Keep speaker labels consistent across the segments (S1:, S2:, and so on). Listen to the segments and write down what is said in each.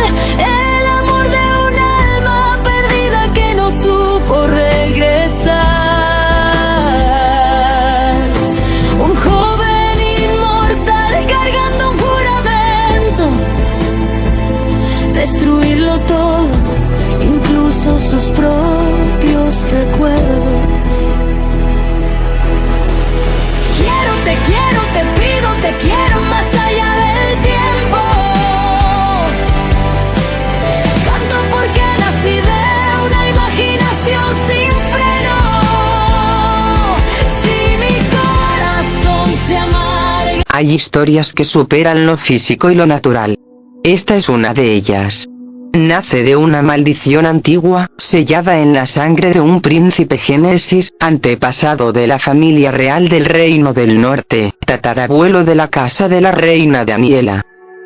S1: el amor de un alma perdida que no supo regresar. Un joven inmortal cargando un juramento, destruirlo todo, incluso sus propios recuerdos. Quiero, te pido, te quiero más allá del tiempo. Canto porque nací de una imaginación sin freno. Si mi corazón se amarga.
S2: Hay historias que superan lo físico y lo natural. Esta es una de ellas. Nace de una maldición antigua, sellada en la sangre de un príncipe Génesis, antepasado de la familia real del Reino del Norte, tatarabuelo de la casa de la reina Daniela.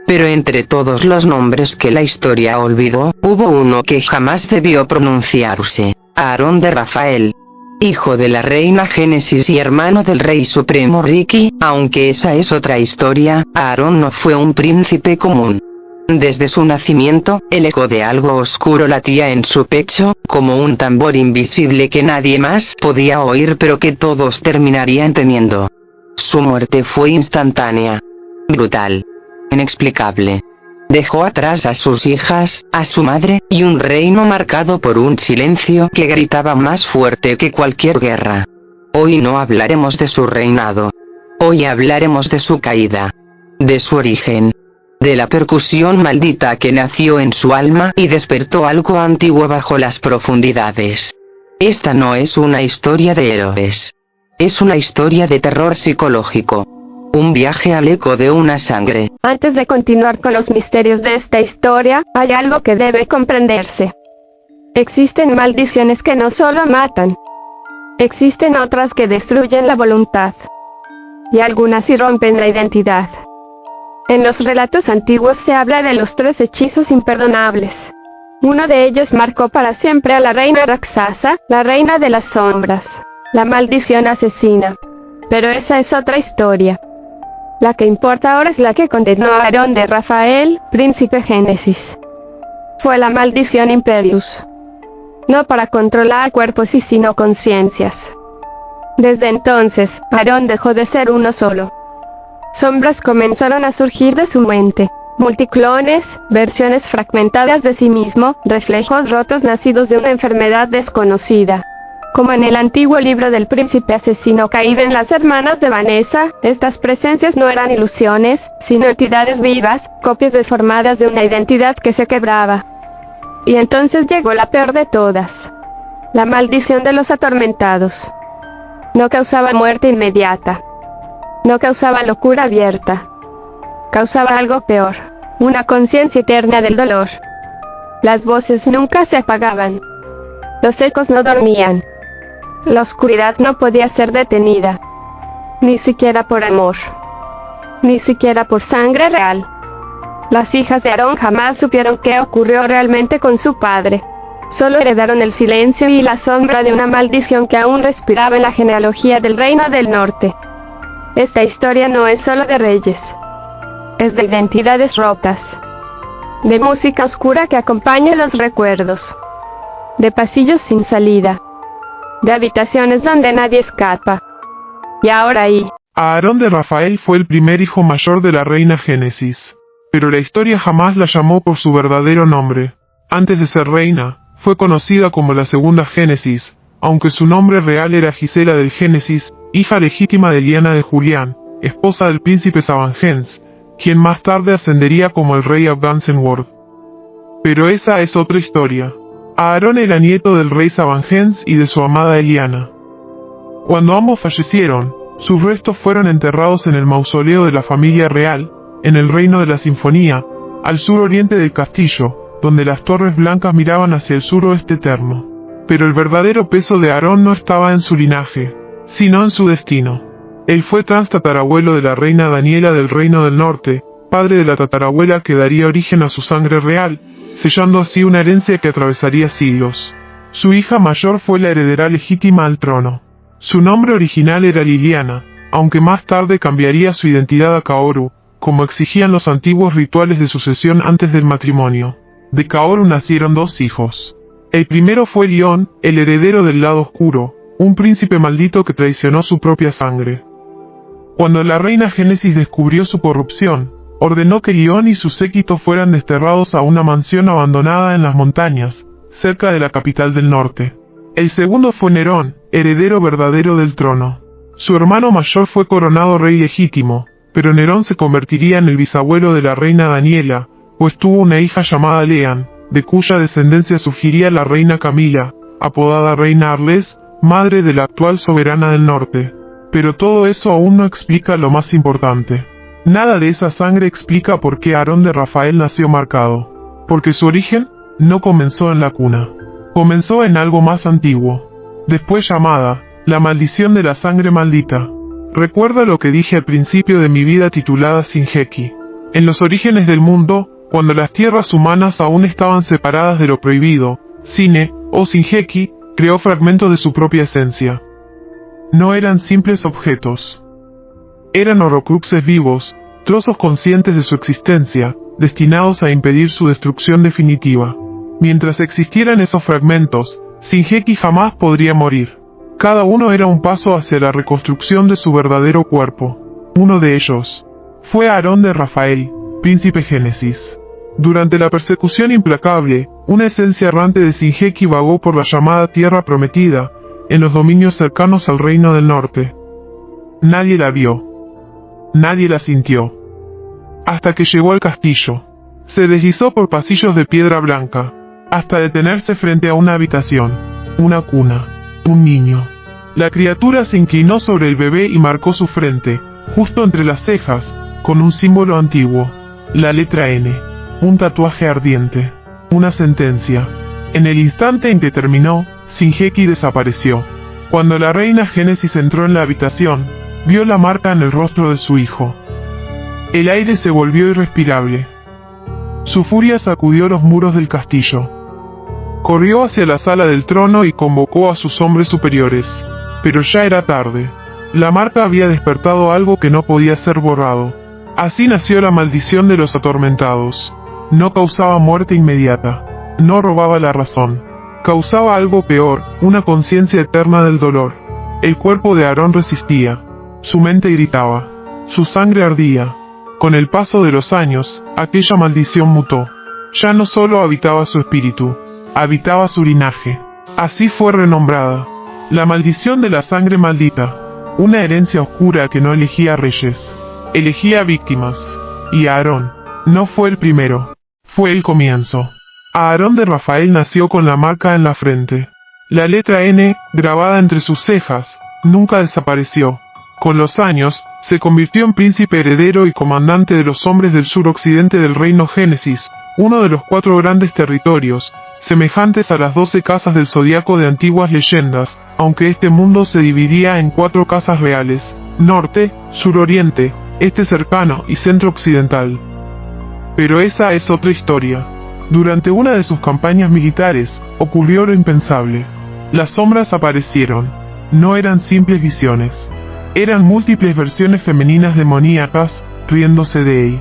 S2: Pero entre todos los nombres que la historia olvidó, hubo uno que jamás debió pronunciarse: Aarón de Rafael. Hijo de la reina Génesis y hermano del rey supremo Riki, aunque esa es otra historia, Aarón no fue un príncipe común. Desde su nacimiento, el eco de algo oscuro latía en su pecho, como un tambor invisible que nadie más podía oír pero que todos terminarían temiendo. Su muerte fue instantánea, brutal, inexplicable. Dejó atrás a sus hijas, a su madre, y un reino marcado por un silencio que gritaba más fuerte que cualquier guerra. Hoy no hablaremos de su reinado. Hoy hablaremos de su caída. De su origen. De la percusión maldita que nació en su alma y despertó algo antiguo bajo las profundidades. Esta no es una historia de héroes. Es una historia de terror psicológico. Un viaje al eco de una sangre.
S3: Antes de continuar con los misterios de esta historia, hay algo que debe comprenderse. Existen maldiciones que no solo matan. Existen otras que destruyen la voluntad. Y algunas irrompen la identidad. En los relatos antiguos se habla de los 3 hechizos imperdonables. Uno de ellos marcó para siempre a la reina Raksasa, la reina de las sombras, la maldición asesina. Pero esa es otra historia. La que importa ahora es la que condenó a Aarón de Rafael, príncipe Génesis. Fue la maldición Imperius. No para controlar cuerpos y sino conciencias. Desde entonces, Aarón dejó de ser uno solo. Sombras comenzaron a surgir de su mente. Multiclones, versiones fragmentadas de sí mismo, reflejos rotos nacidos de una enfermedad desconocida. Como en el antiguo libro del príncipe asesino caído en las hermanas de Vanessa, estas presencias no eran ilusiones, sino entidades vivas, copias deformadas de una identidad que se quebraba. Y entonces llegó la peor de todas. La maldición de los atormentados. No causaba muerte inmediata. No causaba locura abierta. Causaba algo peor, una conciencia eterna del dolor. Las voces nunca se apagaban. Los ecos no dormían. La oscuridad no podía ser detenida. Ni siquiera por amor. Ni siquiera por sangre real. Las hijas de Aarón jamás supieron qué ocurrió realmente con su padre. Solo heredaron el silencio y la sombra de una maldición que aún respiraba en la genealogía del Reino del Norte. Esta historia no es solo de reyes. Es de identidades rotas. De música oscura que acompaña los recuerdos. De pasillos sin salida. De habitaciones donde nadie escapa. Y ahora ahí.
S4: Aarón de Rafael fue el primer hijo mayor de la reina Génesis. Pero la historia jamás la llamó por su verdadero nombre. Antes de ser reina, fue conocida como la segunda Génesis, aunque su nombre real era Gisela del Génesis, hija legítima de Liana de Julián, esposa del príncipe Sabangens, quien más tarde ascendería como el rey Abgansenworth. Pero esa es otra historia. Aarón era nieto del rey Sabangens y de su amada Eliana. Cuando ambos fallecieron, sus restos fueron enterrados en el mausoleo de la familia real, en el Reino de la Sinfonía, al suroriente del castillo, donde las torres blancas miraban hacia el suroeste eterno. Pero el verdadero peso de Aarón no estaba en su linaje, sino en su destino. Él fue transtatarabuelo de la reina Daniela del Reino del Norte, padre de la tatarabuela que daría origen a su sangre real, sellando así una herencia que atravesaría siglos. Su hija mayor fue la heredera legítima al trono. Su nombre original era Liliana, aunque más tarde cambiaría su identidad a Kaoru, como exigían los antiguos rituales de sucesión antes del matrimonio. De Kaoru nacieron 2 hijos. El primero fue Lion, el heredero del lado oscuro, un príncipe maldito que traicionó su propia sangre. Cuando la reina Génesis descubrió su corrupción, ordenó que Lion y su séquito fueran desterrados a una mansión abandonada en las montañas, cerca de la capital del norte. El segundo fue Nerón, heredero verdadero del trono. Su hermano mayor fue coronado rey legítimo, pero Nerón se convertiría en el bisabuelo de la reina Daniela, pues tuvo una hija llamada Lean, de cuya descendencia surgiría la reina Camila, apodada reina Arles, madre de la actual soberana del norte. Pero todo eso aún no explica lo más importante. Nada de esa sangre explica por qué Aarón de Rafael nació marcado. Porque su origen no comenzó en la cuna. Comenzó en algo más antiguo, después llamada la maldición de la sangre maldita. Recuerda lo que dije al principio de mi vida titulada Singeki. En los orígenes del mundo, cuando las tierras humanas aún estaban separadas de lo prohibido, Sine, o Singeki, creó fragmentos de su propia esencia. No eran simples objetos. Eran horrocruxes vivos, trozos conscientes de su existencia, destinados a impedir su destrucción definitiva. Mientras existieran esos fragmentos, Singeki jamás podría morir. Cada uno era un paso hacia la reconstrucción de su verdadero cuerpo. Uno de ellos fue Aarón de Rafael, príncipe Génesis. Durante la persecución implacable, una esencia errante de Singeki vagó por la llamada Tierra Prometida, en los dominios cercanos al Reino del Norte. Nadie la vio. Nadie la sintió. Hasta que llegó al castillo. Se deslizó por pasillos de piedra blanca, hasta detenerse frente a una habitación, una cuna, un niño. La criatura se inclinó sobre el bebé y marcó su frente, justo entre las cejas, con un símbolo antiguo, la letra N, un tatuaje ardiente, una sentencia. En el instante en que terminó, Singeki desapareció. Cuando la reina Génesis entró en la habitación, vio la marca en el rostro de su hijo. El aire se volvió irrespirable. Su furia sacudió los muros del castillo. Corrió hacia la sala del trono y convocó a sus hombres superiores. Pero ya era tarde. La marca había despertado algo que no podía ser borrado. Así nació la maldición de los atormentados. No causaba muerte inmediata. No robaba la razón. Causaba algo peor, una conciencia eterna del dolor. El cuerpo de Aarón resistía. Su mente gritaba. Su sangre ardía. Con el paso de los años, aquella maldición mutó. Ya no solo habitaba su espíritu, habitaba su linaje. Así fue renombrada. La maldición de la sangre maldita. Una herencia oscura que no elegía reyes. Elegía víctimas. Y Aarón no fue el primero. Fue el comienzo. Aarón de Rafael nació con la marca en la frente. La letra N, grabada entre sus cejas, nunca desapareció. Con los años, se convirtió en príncipe heredero y comandante de los hombres del suroccidente del reino Génesis, uno de los 4 grandes territorios, semejantes a las 12 casas del zodiaco de antiguas leyendas, aunque este mundo se dividía en 4 casas reales: norte, suroriente, este cercano y centro occidental. Pero esa es otra historia. Durante una de sus campañas militares, ocurrió lo impensable. Las sombras aparecieron. No eran simples visiones. Eran múltiples versiones femeninas demoníacas, riéndose de él.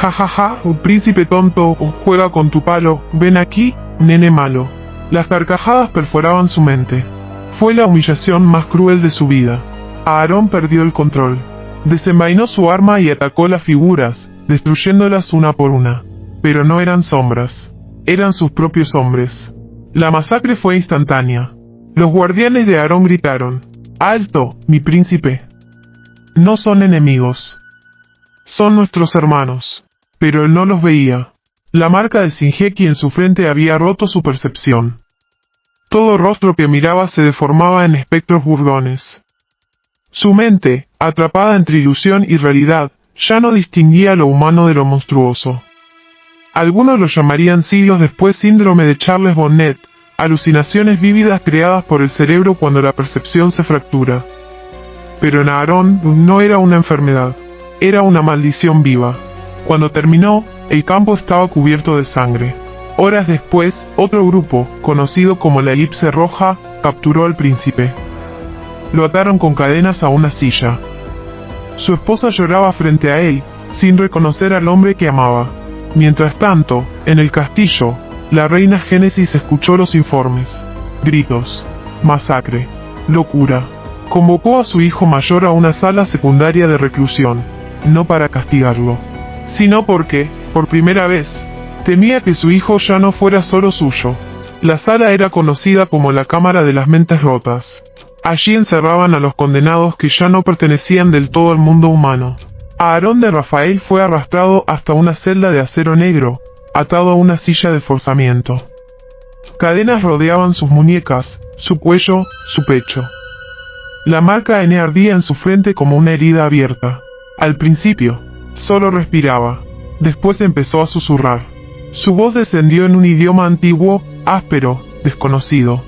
S4: Ja ja ja, un príncipe tonto, juega con tu palo, ven aquí, nene malo. Las carcajadas perforaban su mente. Fue la humillación más cruel de su vida. Aarón perdió el control. Desenvainó su arma y atacó las figuras, destruyéndolas una por una. Pero no eran sombras. Eran sus propios hombres. La masacre fue instantánea. Los guardianes de Aarón gritaron: ¡Alto, mi príncipe! No son enemigos. Son nuestros hermanos. Pero él no los veía. La marca de Singeki en su frente había roto su percepción. Todo rostro que miraba se deformaba en espectros burdones. Su mente, atrapada entre ilusión y realidad, ya no distinguía lo humano de lo monstruoso. Algunos lo llamarían siglos después síndrome de Charles Bonnet, alucinaciones vívidas creadas por el cerebro cuando la percepción se fractura. Pero en Aarón no era una enfermedad, era una maldición viva. Cuando terminó, el campo estaba cubierto de sangre. Horas después, otro grupo, conocido como la Elipse Roja, capturó al príncipe. Lo ataron con cadenas a una silla. Su esposa lloraba frente a él, sin reconocer al hombre que amaba. Mientras tanto, en el castillo, la reina Génesis escuchó los informes. Gritos, masacre, locura. Convocó a su hijo mayor a una sala secundaria de reclusión, no para castigarlo, sino porque, por primera vez, temía que su hijo ya no fuera solo suyo. La sala era conocida como la Cámara de las Mentes Rotas. Allí encerraban a los condenados que ya no pertenecían del todo al mundo humano. Aarón de Rafael fue arrastrado hasta una celda de acero negro, atado a una silla de forzamiento. Cadenas rodeaban sus muñecas, su cuello, su pecho. La marca N ardía en su frente como una herida abierta. Al principio, solo respiraba. Después empezó a susurrar. Su voz descendió en un idioma antiguo, áspero, desconocido.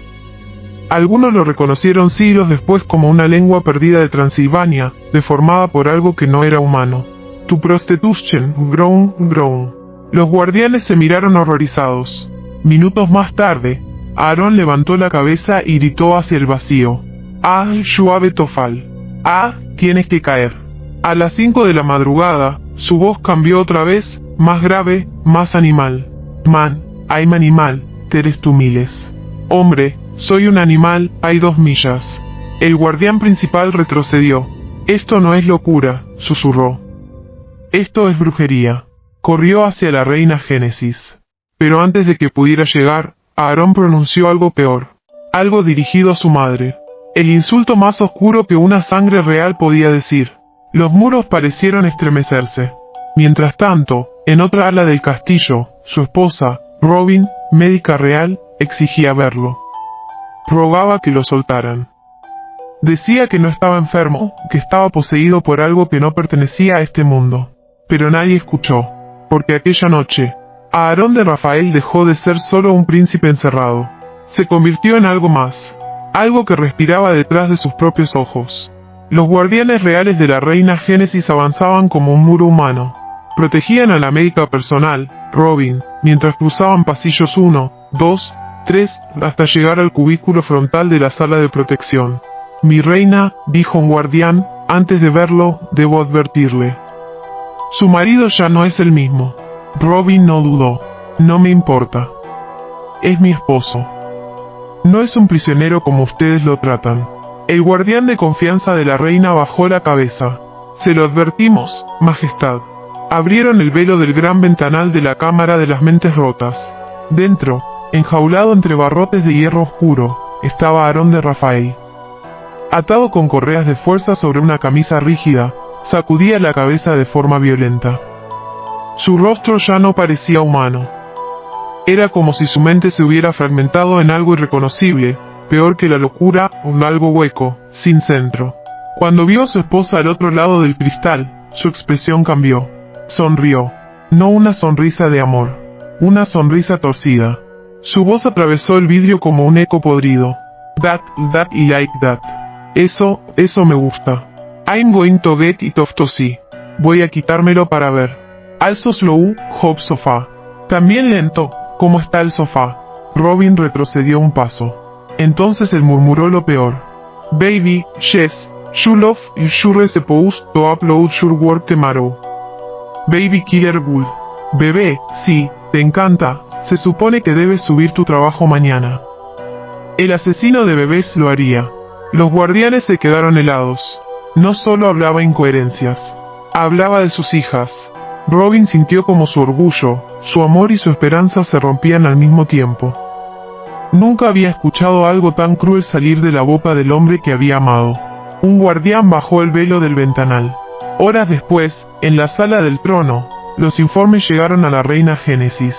S4: Algunos lo reconocieron siglos después como una lengua perdida de Transilvania, deformada por algo que no era humano. Tu prostitution, groan, groan. Los guardianes se miraron horrorizados. Minutos más tarde, Aarón levantó la cabeza y gritó hacia el vacío. Ah, Shuabe Tofal. Ah, tienes que caer. A las 5 de la madrugada, su voz cambió otra vez, más grave, más animal. Man, I'm animal, teres tu miles. Hombre, soy un animal, hay 2 millas. El guardián principal retrocedió. Esto no es locura, susurró. Esto es brujería. Corrió hacia la reina Génesis. Pero antes de que pudiera llegar, Aarón pronunció algo peor. Algo dirigido a su madre. El insulto más oscuro que una sangre real podía decir. Los muros parecieron estremecerse. Mientras tanto, en otra ala del castillo, su esposa, Robin, médica real, exigía verlo. Rogaba que lo soltaran. Decía que no estaba enfermo, que estaba poseído por algo que no pertenecía a este mundo. Pero nadie escuchó, porque aquella noche, Aarón de Rafael dejó de ser solo un príncipe encerrado. Se convirtió en algo más, algo que respiraba detrás de sus propios ojos. Los guardianes reales de la reina Génesis avanzaban como un muro humano. Protegían a la médica personal, Robin, mientras cruzaban pasillos 1, 2, 3, hasta llegar al cubículo frontal de la sala de protección. Mi reina, dijo un guardián, antes de verlo, debo advertirle. Su marido ya no es el mismo. Robin no dudó. No me importa. Es mi esposo. No es un prisionero como ustedes lo tratan. El guardián de confianza de la reina bajó la cabeza. Se lo advertimos, Majestad. Abrieron el velo del gran ventanal de la Cámara de las Mentes Rotas. Dentro, enjaulado entre barrotes de hierro oscuro, estaba Aarón de Rafael. Atado con correas de fuerza sobre una camisa rígida, sacudía la cabeza de forma violenta. Su rostro ya no parecía humano. Era como si su mente se hubiera fragmentado en algo irreconocible, peor que la locura, un algo hueco, sin centro. Cuando vio a su esposa al otro lado del cristal, su expresión cambió. Sonrió. No una sonrisa de amor. Una sonrisa torcida. Su voz atravesó el vidrio como un eco podrido. That y like that. Eso me gusta. I'm going to get it off to see. Voy a quitármelo para ver. Also slow, hop sofá. También lento, ¿cómo está el sofá? Robin retrocedió un paso. Entonces él murmuró lo peor. Baby, yes, you love you sure supposed to upload your work tomorrow. Baby Killer Bull. Bebé, sí, te encanta, se supone que debes subir tu trabajo mañana. El asesino de bebés lo haría. Los guardianes se quedaron helados. No solo hablaba incoherencias, hablaba de sus hijas. Robin sintió como su orgullo, su amor y su esperanza se rompían al mismo tiempo. Nunca había escuchado algo tan cruel salir de la boca del hombre que había amado. Un guardián bajó el velo del ventanal. Horas después, en la sala del trono, los informes llegaron a la reina Génesis.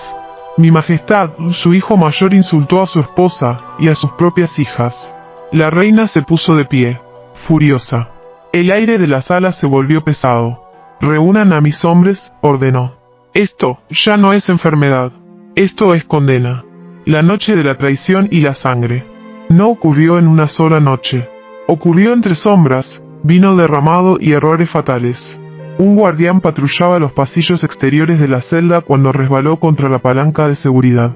S4: Mi Majestad, su hijo mayor insultó a su esposa y a sus propias hijas. La reina se puso de pie, furiosa. El aire de la sala se volvió pesado. Reúnan a mis hombres, ordenó. Esto ya no es enfermedad. Esto es condena. La noche de la traición y la sangre. No ocurrió en una sola noche. Ocurrió entre sombras, vino derramado y errores fatales. Un guardián patrullaba los pasillos exteriores de la celda cuando resbaló contra la palanca de seguridad.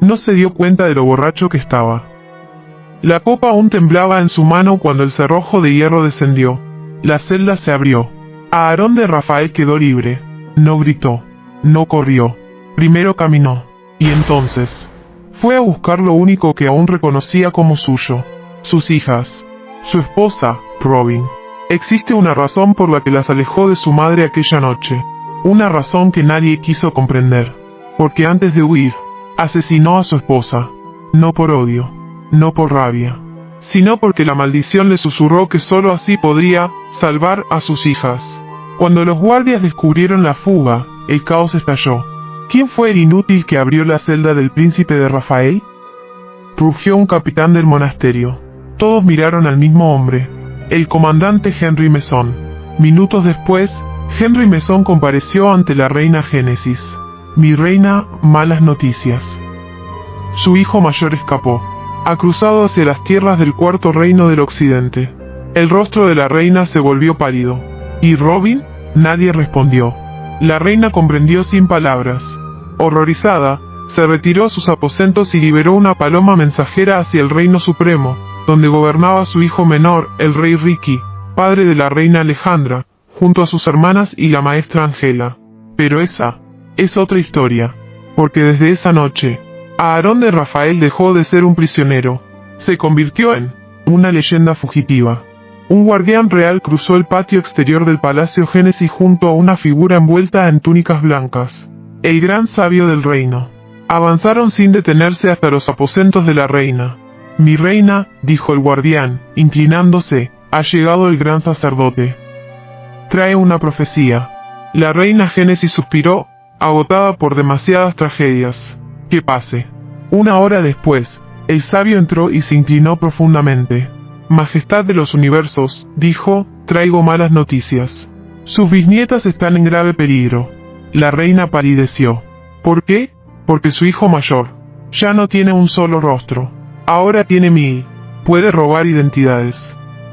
S4: No se dio cuenta de lo borracho que estaba. La copa aún temblaba en su mano cuando el cerrojo de hierro descendió. La celda se abrió. Aarón de Rafael quedó libre. No gritó, no corrió. Primero caminó, y entonces fue a buscar lo único que aún reconocía como suyo, sus hijas, su esposa, Robin. Existe una razón por la que las alejó de su madre aquella noche, una razón que nadie quiso comprender, porque antes de huir, asesinó a su esposa, no por odio, no por rabia, sino porque la maldición le susurró que sólo así podría salvar a sus hijas. Cuando los guardias descubrieron la fuga, el caos estalló. ¿Quién fue el inútil que abrió la celda del príncipe de Rafael? Rugió un capitán del monasterio. Todos miraron al mismo hombre, el comandante Henry Mason. Minutos después, Henry Mason compareció ante la reina Génesis. Mi reina, malas noticias. Su hijo mayor escapó. Ha cruzado hacia las tierras del cuarto reino del occidente. El rostro de la reina se volvió pálido. ¿Y Robin? Nadie respondió. La reina comprendió sin palabras. Horrorizada, se retiró a sus aposentos y liberó una paloma mensajera hacia el reino supremo, donde gobernaba su hijo menor, el rey Ricky, padre de la reina Alejandra, junto a sus hermanas y la maestra Angela. Pero esa es otra historia, porque desde esa noche, Aarón de Rafael dejó de ser un prisionero, se convirtió en una leyenda fugitiva. Un guardián real cruzó el patio exterior del Palacio Génesis junto a una figura envuelta en túnicas blancas, el gran sabio del reino. Avanzaron sin detenerse hasta los aposentos de la reina. Mi reina, dijo el guardián, inclinándose, ha llegado el gran sacerdote. Trae una profecía. La reina Génesis suspiró, agotada por demasiadas tragedias. Que pase. Una hora después, el sabio entró y se inclinó profundamente. Majestad de los universos, dijo, traigo malas noticias. Sus bisnietas están en grave peligro. La reina palideció. ¿Por qué? Porque su hijo mayor ya no tiene un solo rostro. Ahora tiene 1000. Puede robar identidades.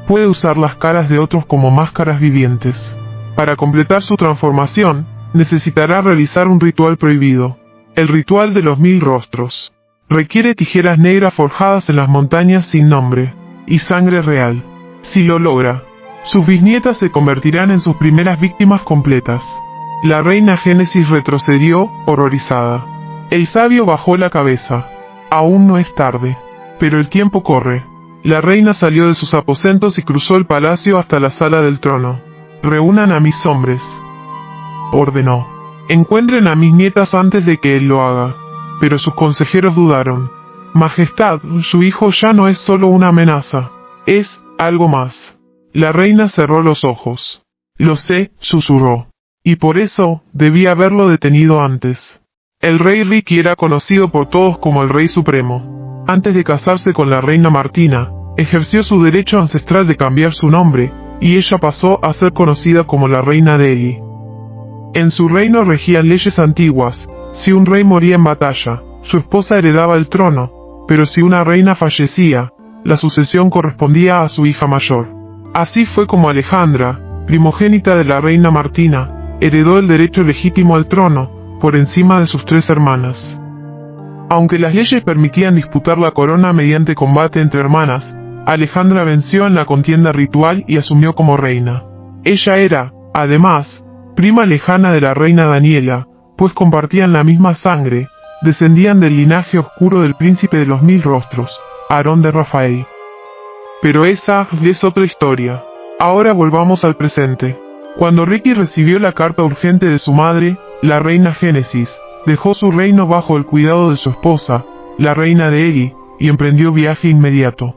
S4: Puede usar las caras de otros como máscaras vivientes. Para completar su transformación, necesitará realizar un ritual prohibido. El ritual de los 1000 rostros. Requiere tijeras negras forjadas en las montañas sin nombre. Y sangre real. Si lo logra, sus bisnietas se convertirán en sus primeras víctimas completas. La reina Génesis retrocedió, horrorizada. El sabio bajó la cabeza. Aún no es tarde. Pero el tiempo corre. La reina salió de sus aposentos y cruzó el palacio hasta la sala del trono. Reúnan a mis hombres, ordenó. Encuentren a mis nietas antes de que él lo haga. Pero sus consejeros dudaron. Majestad, su hijo ya no es solo una amenaza, es algo más. La reina cerró los ojos. Lo sé, susurró. Y por eso, debía haberlo detenido antes. El rey Ricky era conocido por todos como el rey supremo. Antes de casarse con la reina Martina, ejerció su derecho ancestral de cambiar su nombre, y ella pasó a ser conocida como la reina Delhi. En su reino regían leyes antiguas. Si un rey moría en batalla, su esposa heredaba el trono, pero si una reina fallecía, la sucesión correspondía a su hija mayor. Así fue como Alejandra, primogénita de la reina Martina, heredó el derecho legítimo al trono, por encima de sus 3 hermanas. Aunque las leyes permitían disputar la corona mediante combate entre hermanas, Alejandra venció en la contienda ritual y asumió como reina. Ella era, además, prima lejana de la reina Daniela, pues compartían la misma sangre, descendían del linaje oscuro del príncipe de los 1000 rostros, Aarón de Rafael. Pero esa es otra historia. Ahora volvamos al presente. Cuando Ricky recibió la carta urgente de su madre, la reina Génesis, dejó su reino bajo el cuidado de su esposa, la reina de Eri, y emprendió viaje inmediato.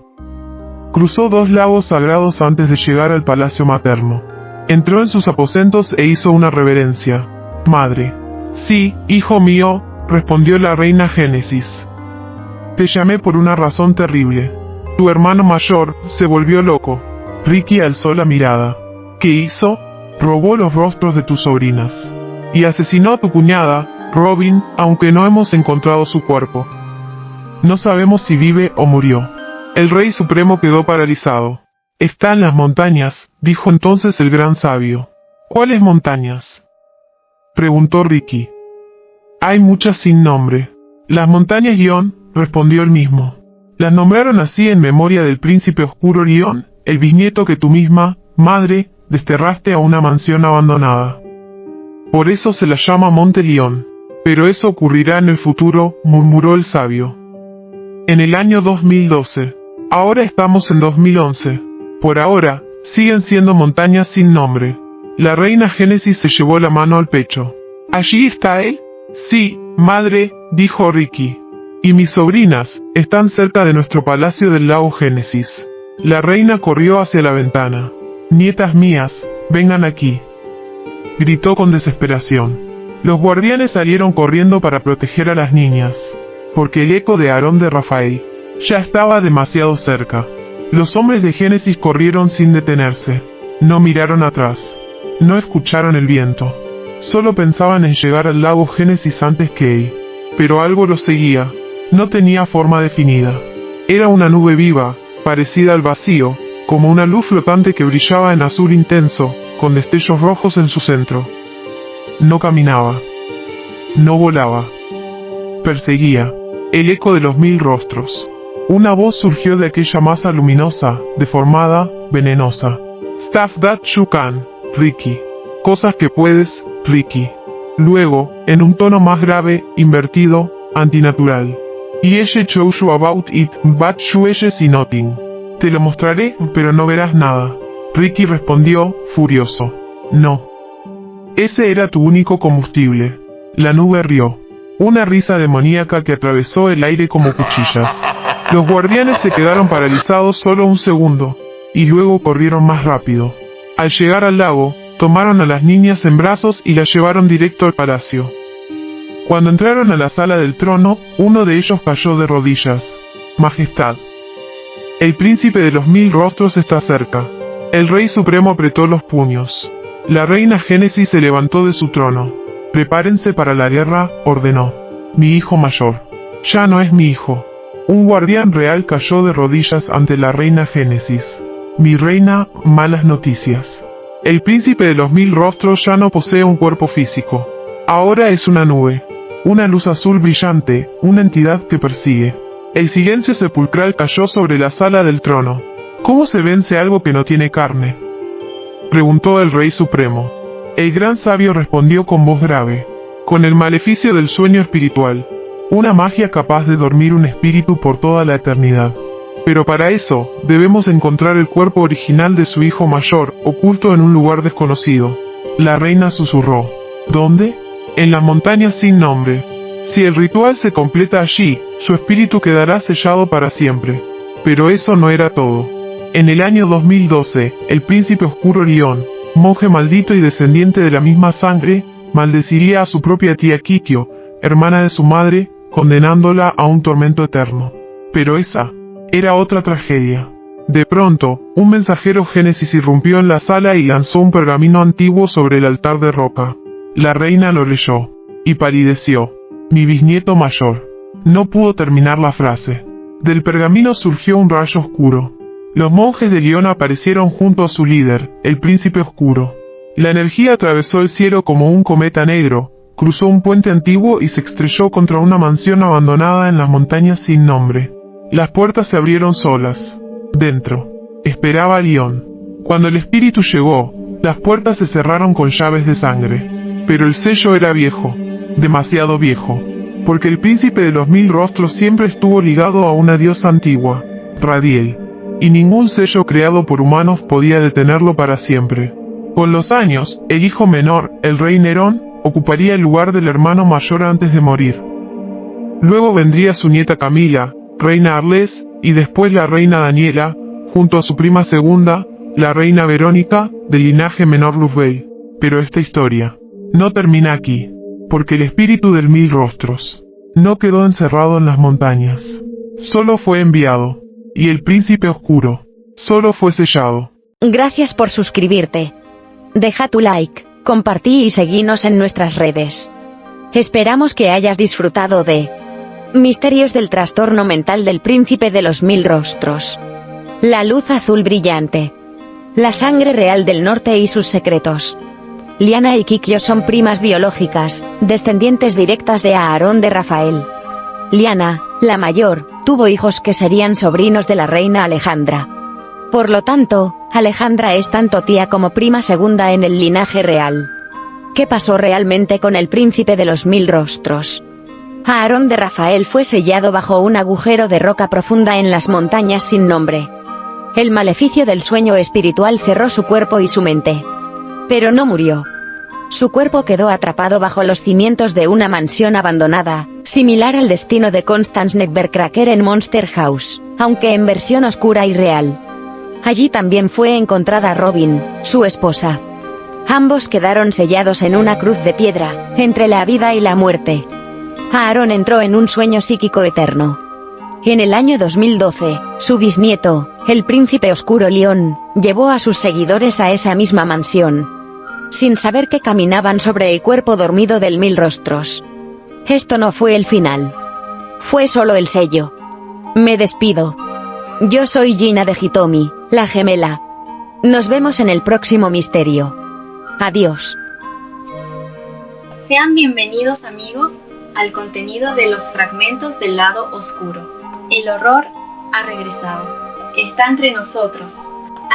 S4: Cruzó 2 lagos sagrados antes de llegar al palacio materno. Entró en sus aposentos e hizo una reverencia. Madre. Sí, hijo mío, respondió la reina Génesis. Te llamé por una razón terrible. Tu hermano mayor se volvió loco. Ricky alzó la mirada. ¿Qué hizo? Robó los rostros de tus sobrinas. Y asesinó a tu cuñada, Robin, aunque no hemos encontrado su cuerpo. No sabemos si vive o murió. El rey supremo quedó paralizado. Está en las montañas, dijo entonces el gran sabio. ¿Cuáles montañas?, preguntó Ricky. Hay muchas sin nombre. Las montañas Guión, respondió él mismo. Las nombraron así en memoria del príncipe oscuro Guión, el bisnieto que tu misma madre desterraste a una mansión abandonada. Por eso se la llama Monte León. Pero eso ocurrirá en el futuro, murmuró el sabio. En el año 2012. Ahora estamos en 2011. Por ahora, siguen siendo montañas sin nombre. La reina Génesis se llevó la mano al pecho. ¿Allí está él? Sí, madre, dijo Ricky. Y mis sobrinas, están cerca de nuestro palacio del lago Génesis. La reina corrió hacia la ventana. Nietas mías, vengan aquí. Gritó con desesperación. Los guardianes salieron corriendo para proteger a las niñas, porque el eco de Aarón de Rafael ya estaba demasiado cerca. Los hombres de Génesis corrieron sin detenerse. No miraron atrás. No escucharon el viento. Solo pensaban en llegar al lago Génesis antes que él. Pero algo los seguía. No tenía forma definida. Era una nube viva, parecida al vacío, como una luz flotante que brillaba en azul intenso, con destellos rojos en su centro. No caminaba. No volaba. Perseguía. El eco de los 1000 rostros. Una voz surgió de aquella masa luminosa, deformada, venenosa. Stuff that you can, Ricky. Cosas que puedes, Ricky. Luego, en un tono más grave, invertido, antinatural. Y ella show you about it, but you see nothing. Te lo mostraré, pero no verás nada. Ricky respondió, furioso. No. Ese era tu único combustible. La nube rió. Una risa demoníaca que atravesó el aire como cuchillas. Los guardianes se quedaron paralizados solo un segundo, y luego corrieron más rápido. Al llegar al lago, tomaron a las niñas en brazos y las llevaron directo al palacio. Cuando entraron a la sala del trono, uno de ellos cayó de rodillas. Majestad. El príncipe de los 1000 rostros está cerca. El rey supremo apretó los puños. La reina Génesis se levantó de su trono. Prepárense para la guerra, ordenó. Mi hijo mayor. Ya no es mi hijo. Un guardián real cayó de rodillas ante la reina Génesis. Mi reina, malas noticias. El príncipe de los 1000 rostros ya no posee un cuerpo físico. Ahora es una nube. Una luz azul brillante, una entidad que persigue. El silencio sepulcral cayó sobre la sala del trono. ¿Cómo se vence algo que no tiene carne?, preguntó el rey supremo. El gran sabio respondió con voz grave. Con el maleficio del sueño espiritual. Una magia capaz de dormir un espíritu por toda la eternidad. Pero para eso, debemos encontrar el cuerpo original de su hijo mayor, oculto en un lugar desconocido. La reina susurró. ¿Dónde? En las montañas sin nombre. Si el ritual se completa allí, su espíritu quedará sellado para siempre. Pero eso no era todo. En el año 2012, el príncipe oscuro León, monje maldito y descendiente de la misma sangre, maldeciría a su propia tía Kikyo, hermana de su madre, condenándola a un tormento eterno. Pero esa era otra tragedia. De pronto, un mensajero Génesis irrumpió en la sala y lanzó un pergamino antiguo sobre el altar de roca. La reina lo leyó, y palideció. Mi bisnieto mayor. No pudo terminar la frase. Del pergamino surgió un rayo oscuro. Los monjes de León aparecieron junto a su líder, el príncipe oscuro. La energía atravesó el cielo como un cometa negro, cruzó un puente antiguo y se estrelló contra una mansión abandonada en las montañas sin nombre. Las puertas se abrieron solas. Dentro, esperaba León. Cuando el espíritu llegó, las puertas se cerraron con llaves de sangre. Pero el sello era viejo, demasiado viejo, porque el príncipe de los 1000 rostros siempre estuvo ligado a una diosa antigua, Radiel, y ningún sello creado por humanos podía detenerlo para siempre. Con los años, el hijo menor, el rey Nerón, ocuparía el lugar del hermano mayor antes de morir. Luego vendría su nieta Camila, reina Arles, y después la reina Daniela, junto a su prima segunda, la reina Verónica, del linaje menor Luzbel. Pero esta historia no termina aquí, porque el espíritu del 1000 rostros no quedó encerrado en las montañas, solo fue enviado, y el príncipe oscuro solo fue sellado.
S5: Gracias por suscribirte. Deja tu like, compartí y seguinos en nuestras redes. Esperamos que hayas disfrutado de Misterios del trastorno mental del príncipe de los 1000 rostros. La luz azul brillante. La sangre real del norte y sus secretos. Liana y Kikyo son primas biológicas, descendientes directas de Aarón de Rafael. Liana, la mayor, tuvo hijos que serían sobrinos de la reina Alejandra. Por lo tanto, Alejandra es tanto tía como prima segunda en el linaje real. ¿Qué pasó realmente con el príncipe de los 1000 rostros? Aarón de Rafael fue sellado bajo un agujero de roca profunda en las montañas sin nombre. El maleficio del sueño espiritual cerró su cuerpo y su mente. Pero no murió. Su cuerpo quedó atrapado bajo los cimientos de una mansión abandonada, similar al destino de Constance Nevercracker en Monster House, aunque en versión oscura y real. Allí también fue encontrada Robin, su esposa. Ambos quedaron sellados en una cruz de piedra, entre la vida y la muerte. Aarón entró en un sueño psíquico eterno. En el año 2012, su bisnieto, el príncipe oscuro León, llevó a sus seguidores a esa misma mansión, sin saber que caminaban sobre el cuerpo dormido del 1000 rostros. Esto no fue el final. Fue solo el sello. Me despido. Yo soy Gina de Hitomi, la gemela. Nos vemos en el próximo misterio. Adiós.
S6: Sean bienvenidos, amigos, al contenido de los fragmentos del lado oscuro. El horror ha regresado. Está entre nosotros.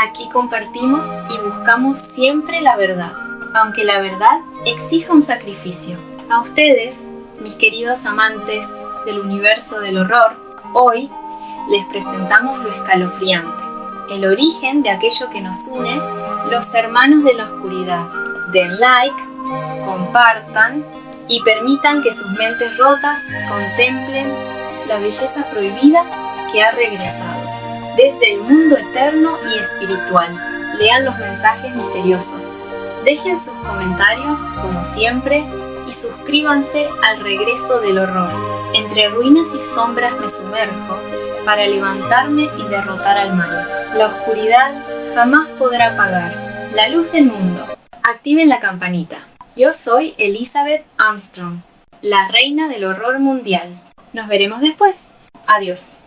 S6: Aquí compartimos y buscamos siempre la verdad, aunque la verdad exija un sacrificio. A ustedes, mis queridos amantes del universo del horror, hoy les presentamos lo escalofriante, el origen de aquello que nos une, los hermanos de la oscuridad. Den like, compartan y permitan que sus mentes rotas contemplen la belleza prohibida que ha regresado desde el mundo eterno y espiritual. Lean los mensajes misteriosos, dejen sus comentarios como siempre y suscríbanse al regreso del horror. Entre ruinas y sombras me sumerjo para levantarme y derrotar al mal. La oscuridad jamás podrá apagar la luz del mundo. Activen la campanita. Yo soy Elizabeth Armstrong, la reina del horror mundial. Nos veremos después. Adiós.